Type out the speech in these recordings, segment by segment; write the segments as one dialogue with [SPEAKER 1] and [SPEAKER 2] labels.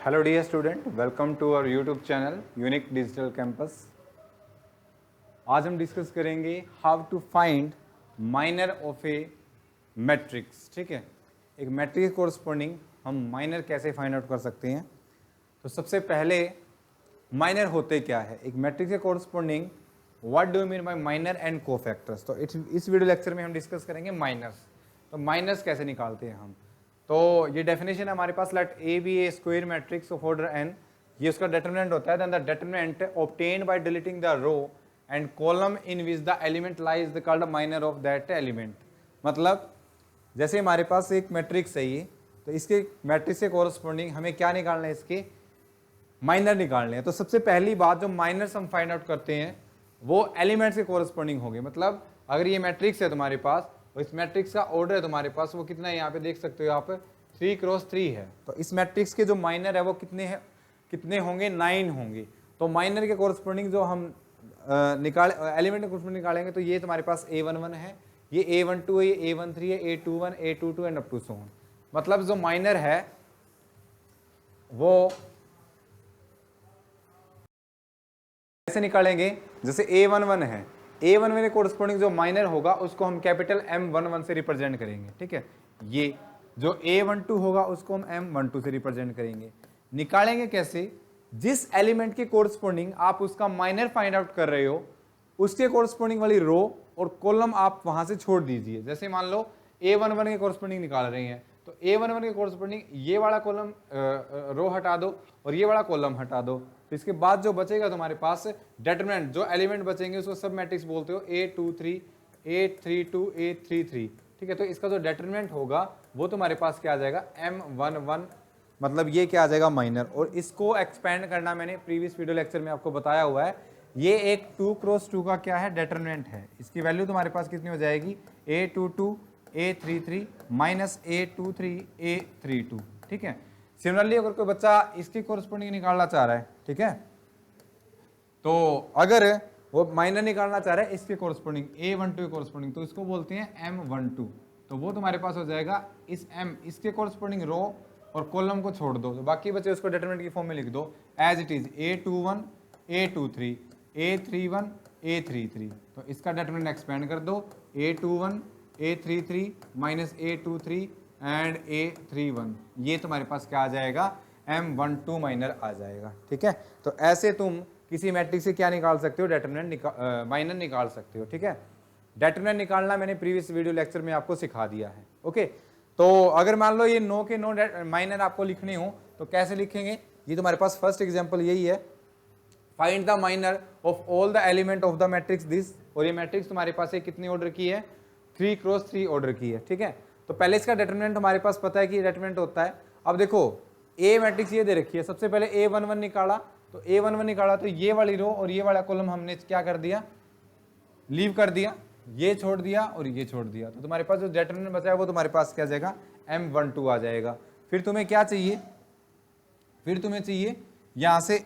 [SPEAKER 1] Hello dear student, welcome to our YouTube channel Unique Digital Campus। आज हम discuss करेंगे how to find minor of a matrix. ठीक है, एक matrix corresponding हम माइनर कैसे फाइंड आउट कर सकते हैं। तो सबसे पहले माइनर होते क्या है, एक मैट्रिक्स के corresponding what do you mean by minor and cofactors. तो इस वीडियो लेक्चर में हम डिस्कस करेंगे माइनर्स। तो माइनर्स कैसे निकालते हैं हम, तो ये डेफिनेशन है हमारे पास, let A be a square matrix of order n, ये उसका डिटरमिनेंट होता है। Then the determinant obtained by deleting the row and column in which the element lies the called minor of that element. मतलब जैसे हमारे पास एक matrix है ये, तो इसके मैट्रिक्स के कोरस्पॉन्डिंग हमें क्या निकालना है, इसके माइनर निकालने हैं। तो सबसे पहली बात जो माइनर्स हम फाइंड आउट करते हैं वो एलिमेंट्स के कोरस्पॉन्डिंग होंगे। मतलब अगर ये मैट्रिक्स है तुम्हारे पास और इस मैट्रिक्स का ऑर्डर है तुम्हारे पास, वो कितना है यहाँ पे देख सकते हो, यहाँ पे 3x3 है। तो इस मैट्रिक्स के जो माइनर है वो कितने होंगे, 9 होंगे। तो माइनर के कोरस्पॉन्डिंग जो हम एलिमेंट के कोरस्पॉन्डिंग निकालेंगे, तो ये तुम्हारे पास A11 है, ये A12 है, ये A13 है, A21, A22 and up to so on. मतलब जो माइनर है वो कैसे निकालेंगे, जैसे A11 है, A11 के कोरस्पॉन्डिंग जो माइनर होगा उसको हम कैपिटल M11 से रिप्रेजेंट करेंगे। ठीक है, ये जो A12 होगा उसको हम M12 से रिप्रेजेंट करेंगे। निकालेंगे कैसे, जिस एलिमेंट के कोरस्पॉन्डिंग आप उसका माइनर फाइंड आउट कर रहे हो उसके कोरस्पॉन्डिंग वाली रो और कॉलम आप वहां से छोड़ दीजिए। जैसे मान लो A11 के कोरस्पॉन्डिंग निकाल रहे हैं, तो A11 के कोरस्पॉन्डिंग ये वाला कॉलम रो हटा दो और ये वाला कॉलम हटा दो। तो इसके बाद जो बचेगा तुम्हारे पास डिटरमिनेंट, जो एलिमेंट बचेंगे उसको सब मैट्रिक्स बोलते हो, A23, A32, A33। ठीक है, तो इसका जो डिटरमिनेंट होगा वो तुम्हारे पास क्या आ जाएगा, M11। मतलब ये क्या आ जाएगा, माइनर। और इसको एक्सपेंड करना मैंने प्रीवियस वीडियो लेक्चर में आपको बताया हुआ है। ये एक 2x2 का क्या है, डिटरमिनेंट है। इसकी वैल्यू तुम्हारे पास कितनी हो जाएगी, A22, A33 minus A23, A32। ठीक है, सिमिलरली अगर कोई बच्चा इसकी कोरस्पॉन्डिंग निकालना चाह रहा है, ठीक है, तो अगर वो माइनर निकालना चाह रहा है इसके कोरस्पॉन्डिंग A12 के कोरस्पॉन्डिंग, तो इसको बोलते हैं M12। तो वो तुम्हारे पास हो जाएगा इस M, इसके कोरस्पॉन्डिंग रो और कॉलम को छोड़ दो, तो बाकी बचे उसको डिटरमिनेंट की फॉर्म में लिख दो as it is A21, A23, A31, A33। तो इसका डिटरमिनेंट एक्सपेंड कर दो, A21, A33 minus A23 and A31। ये तुम्हारे पास क्या आ जाएगा, M12 माइनर आ जाएगा। ठीक है, तो ऐसे तुम किसी मैट्रिक्स से क्या निकाल सकते हो, डिटरमिनेंट माइनर निकाल सकते हो। ठीक है, डिटरमिनेंट निकालना मैंने प्रीवियस वीडियो लेक्चर में आपको सिखा दिया है। ओके, तो अगर मान लो ये नो के नो माइनर आपको लिखने हो तो कैसे लिखेंगे, ये तुम्हारे पास फर्स्ट एग्जांपल यही है, find the minor of all the element of the matrix this. और ये मैट्रिक्स तुम्हारे पास कितनी ऑर्डर की है, 3x3 ऑर्डर की है। ठीक है, तो पहले इसका डिटरमिनेंट हमारे पास पता है कि डिटरमिनेंट होता है। अब देखो ए मैट्रिक्स ये दे रखी है, सबसे पहले A11 निकाला, तो A11 निकाला तो ये वाली रो और ये वाला कॉलम हमने क्या कर दिया, लीव कर दिया, ये छोड़ दिया और ये छोड़ दिया। तो तुम्हारे पास जो डिटरमिनेंट बचा है वो तुम्हारे पास क्या आ जाएगा, M12 आ जाएगा। फिर तुम्हें क्या चाहिए, फिर तुम्हें चाहिए यहां से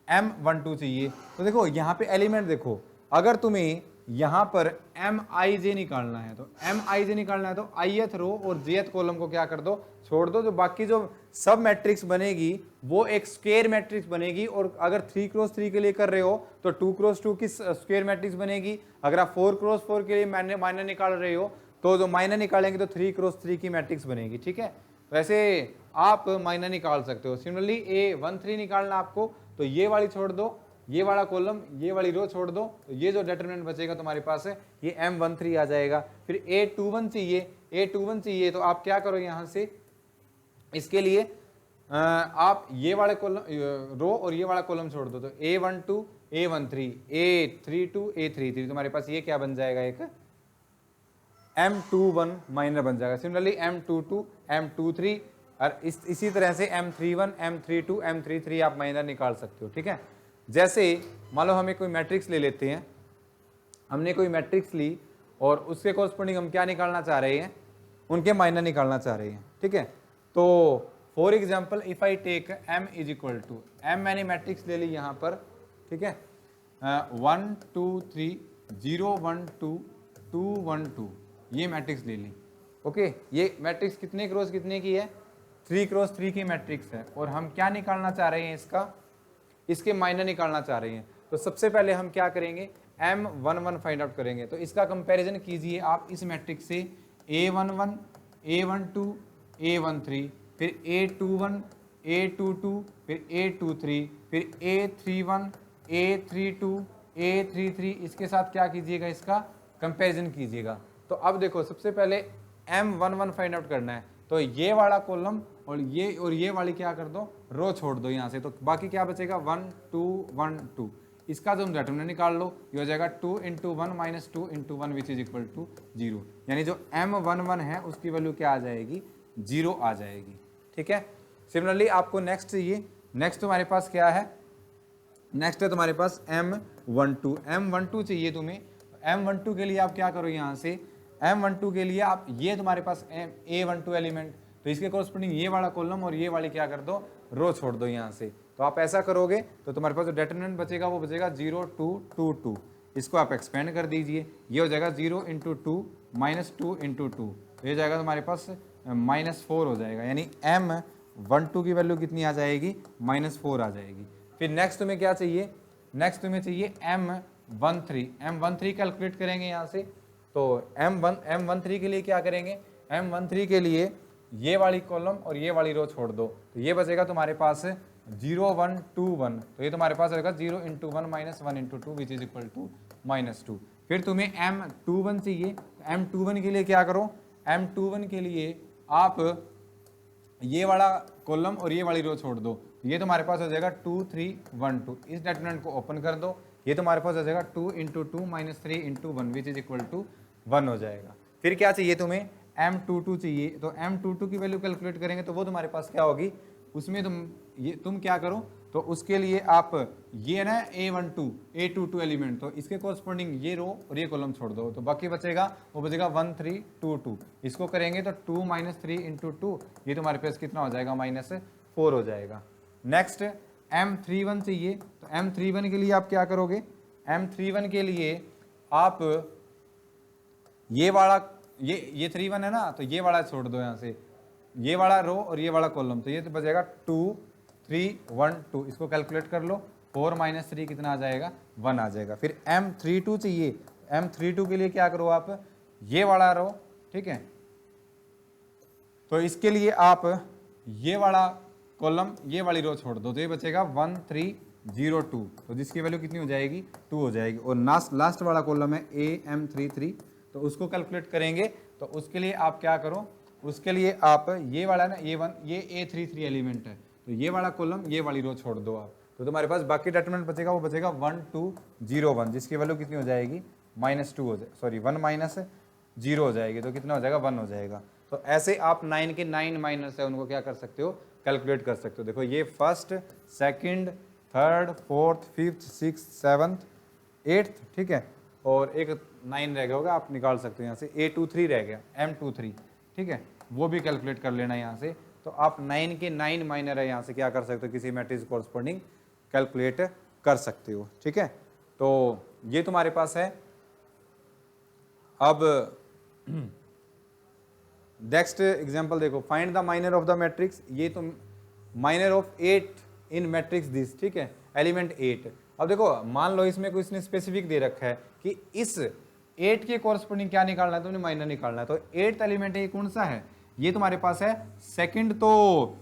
[SPEAKER 1] M12 चाहिए। तो देखो यहाँ पे एलिमेंट देखो, अगर तुम्हें यहां पर Mij निकालना है, तो Mij निकालना है तो ith रो और jth कॉलम को क्या कर दो, छोड़ दो। जो बाकी जो सब मैट्रिक्स बनेगी वो एक स्क्वायर मैट्रिक्स बनेगी। और अगर 3x3 के लिए कर रहे हो तो 2x2 की स्क्वायर मैट्रिक्स बनेगी। अगर आप 4x4 के लिए माइनर निकाल रहे हो तो जो माइनर निकालेंगे तो 3x3 की मैट्रिक्स बनेगी। ठीक है, तो ऐसे आप माइनर निकाल सकते हो। सिमिलरली A13 निकालना आपको, तो ये वाली छोड़ दो, ये वाला कॉलम, ये वाली रो छोड़ दो, तो ये जो डिटरमिनेंट बचेगा तुम्हारे पास है ये M13 आ जाएगा। फिर A21 चाहिए, तो आप क्या करो, यहां से इसके लिए आप ये वाले कॉलम रो और ये वाला कॉलम छोड़ दो, तो A12, A13, A32, A33 तुम्हारे पास ये क्या बन जाएगा, एक M21 माइनर बन जाएगा। सिमिलरली M22, M23 और इसी तरह से M31, M32, M33 आप माइनर निकाल सकते हो। ठीक है, जैसे मान लो हमें कोई मैट्रिक्स ले लेते हैं, हमने कोई मैट्रिक्स ली और उसके कोरस्पॉन्डिंग हम क्या निकालना चाह रहे हैं, उनके माइनर निकालना चाह रहे हैं। ठीक है, तो for example if I take M is equal to M, मैंने मैट्रिक्स ले ली यहाँ पर। ठीक है, 1 2 3 0 1 2 2 1 2, ये मैट्रिक्स ले ली। ओके, ये मैट्रिक्स कितने क्रॉस कितने की है, 3 क्रॉस 3 की मैट्रिक्स है और हम क्या निकालना चाह रहे हैं, इसके माइनर निकालना चाह रहे हैं। तो सबसे पहले हम क्या करेंगे, M11 फाइंड आउट करेंगे। तो इसका कंपैरिजन कीजिए आप इस मैट्रिक्स से, A11, A12, A13, फिर A21, A22, फिर A23, फिर A31, A32, A33, इसके साथ क्या कीजिएगा, इसका कंपैरिजन कीजिएगा। तो अब देखो सबसे पहले M11 फाइंड आउट करना है, तो ये वाला कॉलम और ये वाली क्या कर दो, रो छोड़ दो यहाँ से, तो बाकी क्या बचेगा 1 2 1 2। इसका जो डिटरमिनेंट निकाल लो, ये हो जाएगा 2 × 1 minus 2 × 1 which is equal to 0। यानी जो M11 है उसकी वैल्यू क्या आ जाएगी, 0 आ जाएगी। ठीक है, सिमिलरली आपको नेक्स्ट चाहिए, नेक्स्ट तुम्हारे पास क्या है, नेक्स्ट है तुम्हारे पास M12 चाहिए तुम्हें। M12 के लिए आप क्या करो, यहाँ से M12 के लिए आप ये तुम्हारे पास A12 एलिमेंट, तो इसके कोरस्पोंडिंग ये वाला कॉलम और ये वाली क्या कर दो, रो छोड़ दो यहाँ से। तो आप ऐसा करोगे तो तुम्हारे पास जो डिटरमिनेंट बचेगा वो बचेगा 0 2 2 2। इसको आप एक्सपेंड कर दीजिए, ये हो जाएगा 0 × 2 माइनस 2 × 2, तो ये जाएगा तुम्हारे पास -4 हो जाएगा। यानी M12 की वैल्यू कितनी आ जाएगी, -4 आ जाएगी। फिर नेक्स्ट तुम्हें क्या चाहिए, नेक्स्ट तुम्हें चाहिए M13 कैलकुलेट करेंगे यहाँ से। तो M13 के लिए क्या करेंगे, M13 के लिए ये वाली कॉलम और ये वाली रो छोड़ दो, तो ये बचेगा तुम्हारे पास 0 1 2 1, तो ये तुम्हारे पास रहेगा 0 × 1 minus 1 × 2 which is equal to -2। फिर तुम्हें M21 चाहिए, M21 के लिए क्या करो, M21 के लिए आप ये वाला कॉलम और ये वाली रो छोड़ दो, ये तुम्हारे पास हो जाएगा 2 3 1 2। इस डिटरमिनेंट को ओपन कर दो, ये तुम्हारे पास हो जाएगा 2 × 2 minus 3 × 1 which is equal to 1 हो जाएगा। फिर क्या चाहिए तुम्हें, M22 चाहिए, तो M22 की वैल्यू कैलकुलेट करेंगे तो वो तुम्हारे पास क्या होगी, उसमें तुम क्या करो, तो उसके लिए आप ये ना A22 एलिमेंट, तो इसके कोरस्पोंडिंग ये रो और ये कॉलम छोड़ दो, तो बाकी बचेगा, वो बचेगा 1 3 2 2। इसको करेंगे तो 2 - 3 × 2, ये तुम्हारे पास कितना हो जाएगा, -4 हो जाएगा। नेक्स्ट M31 चाहिए, तो M31 के लिए आप क्या करोगे, M31 के लिए आप ये वाला ये 31 है ना, तो ये वाला छोड़ दो यहाँ से, ये वाला रो और ये वाला कॉलम, तो ये तो बचेगा 2 3 1 2। इसको कैलकुलेट कर लो, 4 - 3 कितना आ जाएगा, 1 आ जाएगा। फिर M32 चाहिए, M32 के लिए क्या करो आप, ये वाला रो, ठीक है, तो इसके लिए आप ये वाला कॉलम ये वाली रो छोड़ दो, तो ये बचेगा 1 3 0 2, तो जिसकी वैल्यू कितनी हो जाएगी, 2 हो जाएगी। और लास्ट वाला कॉलम है AM33, तो उसको कैलकुलेट करेंगे, तो उसके लिए आप क्या करो, उसके लिए आप ये वाला ना ये A33 एलिमेंट है, तो ये वाला कॉलम ये वाली रो छोड़ दो आप, तो तुम्हारे पास बाकी डिटरमिनेंट बचेगा, वो बचेगा 1 2 0 1, जिसकी वैल्यू कितनी हो जाएगी, -2 हो जाए, सॉरी 1 - 0 हो जाएगी, तो कितना हो जाएगा, 1 हो जाएगा। तो ऐसे आप 9 के 9 माइनस है उनको क्या कर सकते हो, कैलकुलेट कर सकते हो। देखो ये first second third fourth fifth six seventh eighth, ठीक है, और एक 9 रह गया होगा, आप निकाल सकते हो यहाँ से, A23 रह गया, M23, ठीक है, वो भी कैलकुलेट कर लेना यहाँ से। तो आप 9 के 9 माइनर है, यहाँ से क्या कर सकते हो, किसी मैट्रिक्स कोरस्पोंडिंग कैलकुलेट कर सकते हो। ठीक है, तो ये तुम्हारे पास है। अब नेक्स्ट एग्जांपल देखो, find the minor of the matrix. ये तुम minor of 8 in matrix this, ठीक है, एलिमेंट 8। अब देखो मान लो इसमें कुछ ने स्पेसिफिक दे रखा है कि इस 8 के कोरस्पोंडिंग क्या निकालना है, तुमने माइनर निकालना है। तो 8th एलिमेंट है, कौन सा है, ये तुम्हारे पास है सेकंड, तो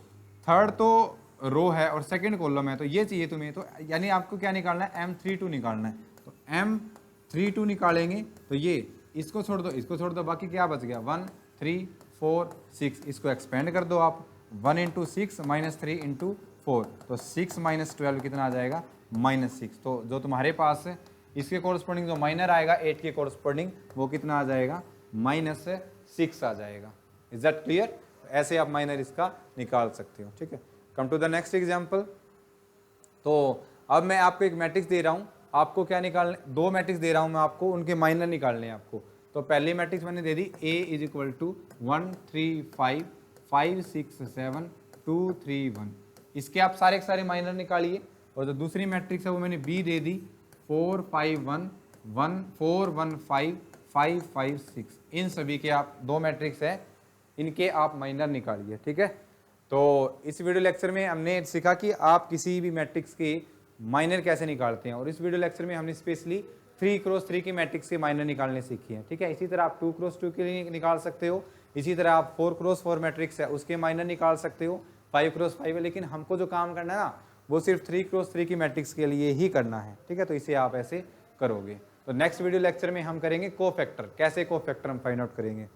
[SPEAKER 1] थर्ड तो रो है और सेकंड कॉलम है, तो ये चाहिए तुम्हें। तो यानी आपको क्या निकालना है, M32 निकालना है। तो M32 निकालेंगे तो ये इसको छोड़ दो, इसको छोड़ दो, बाकी क्या बच गया 1 3 4 6। इसको एक्सपेंड कर दो आप, 1 × 6 -3 × 4, तो 6 - 12 कितना आ जाएगा, -6। तो जो तुम्हारे पास इसके कोरस्पोंडिंग जो माइनर आएगा 8 के कोरस्पोंडिंग, वो कितना आ जाएगा, -6 आ जाएगा। Is that clear? ऐसे आप माइनर इसका निकाल सकते हो। ठीक है, come to the next example. तो अब मैं आपको एक मैट्रिक्स दे रहा हूँ, आपको क्या निकालने, 2 मैट्रिक्स दे रहा हूँ मैं आपको, उनके माइनर निकालने हैं आपको। तो पहली मैट्रिक्स मैंने दे दी A = 1 3 5 5 6 7 2 3 1। इसके आप सारे के सारे माइनर निकालिए। और जो दूसरी मैट्रिक्स है वो मैंने B दे दी 4 5 1 1 4 1 5 5 5 6। इन सभी के आप 2 मैट्रिक्स है, इनके आप माइनर निकालिए। ठीक है, तो इस वीडियो लेक्चर में हमने सीखा कि आप किसी भी मैट्रिक्स के माइनर कैसे निकालते हैं, और इस वीडियो लेक्चर में हमने स्पेशली 3x3 की मैट्रिक्स के माइनर निकालने सीखी है। ठीक है, इसी तरह आप 2x2 के लिए निकाल सकते हो, इसी तरह आप 4x4 मैट्रिक्स है उसके माइनर निकाल सकते हो, 5x5 है, लेकिन हमको जो काम करना है ना वो सिर्फ 3x3 की मैट्रिक्स के लिए ही करना है। ठीक है, तो इसे आप ऐसे करोगे। तो नेक्स्ट वीडियो लेक्चर में हम करेंगे कोफैक्टर, कैसे कोफैक्टर हम फाइंड आउट करेंगे।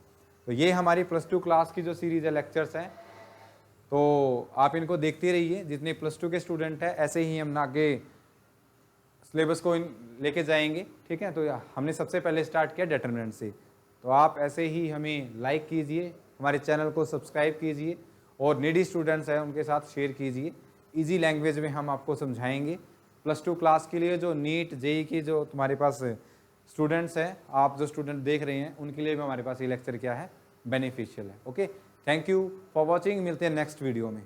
[SPEAKER 1] तो ये हमारी +2 क्लास की जो सीरीज है लेक्चर्स हैं, तो आप इनको देखते रहिए। जितने +2 के स्टूडेंट हैं ऐसे ही हम आगे सिलेबस को लेके जाएंगे। ठीक है, तो हमने सबसे पहले स्टार्ट किया डिटरमिनेंट से, तो आप ऐसे ही हमें लाइक कीजिए, हमारे चैनल को सब्सक्राइब कीजिए, और नीडी स्टूडेंट्स हैं उनके साथ शेयर कीजिए। इजी लैंग्वेज में हम आपको समझाएंगे। +2 क्लास के लिए जो नीट जेई की जो तुम्हारे पास स्टूडेंट्स हैं, आप जो स्टूडेंट देख रहे हैं, उनके लिए भी हमारे पास ये लेक्चर क्या है, बेनिफिशियल है। Okay, thank you for watching, मिलते हैं नेक्स्ट वीडियो में।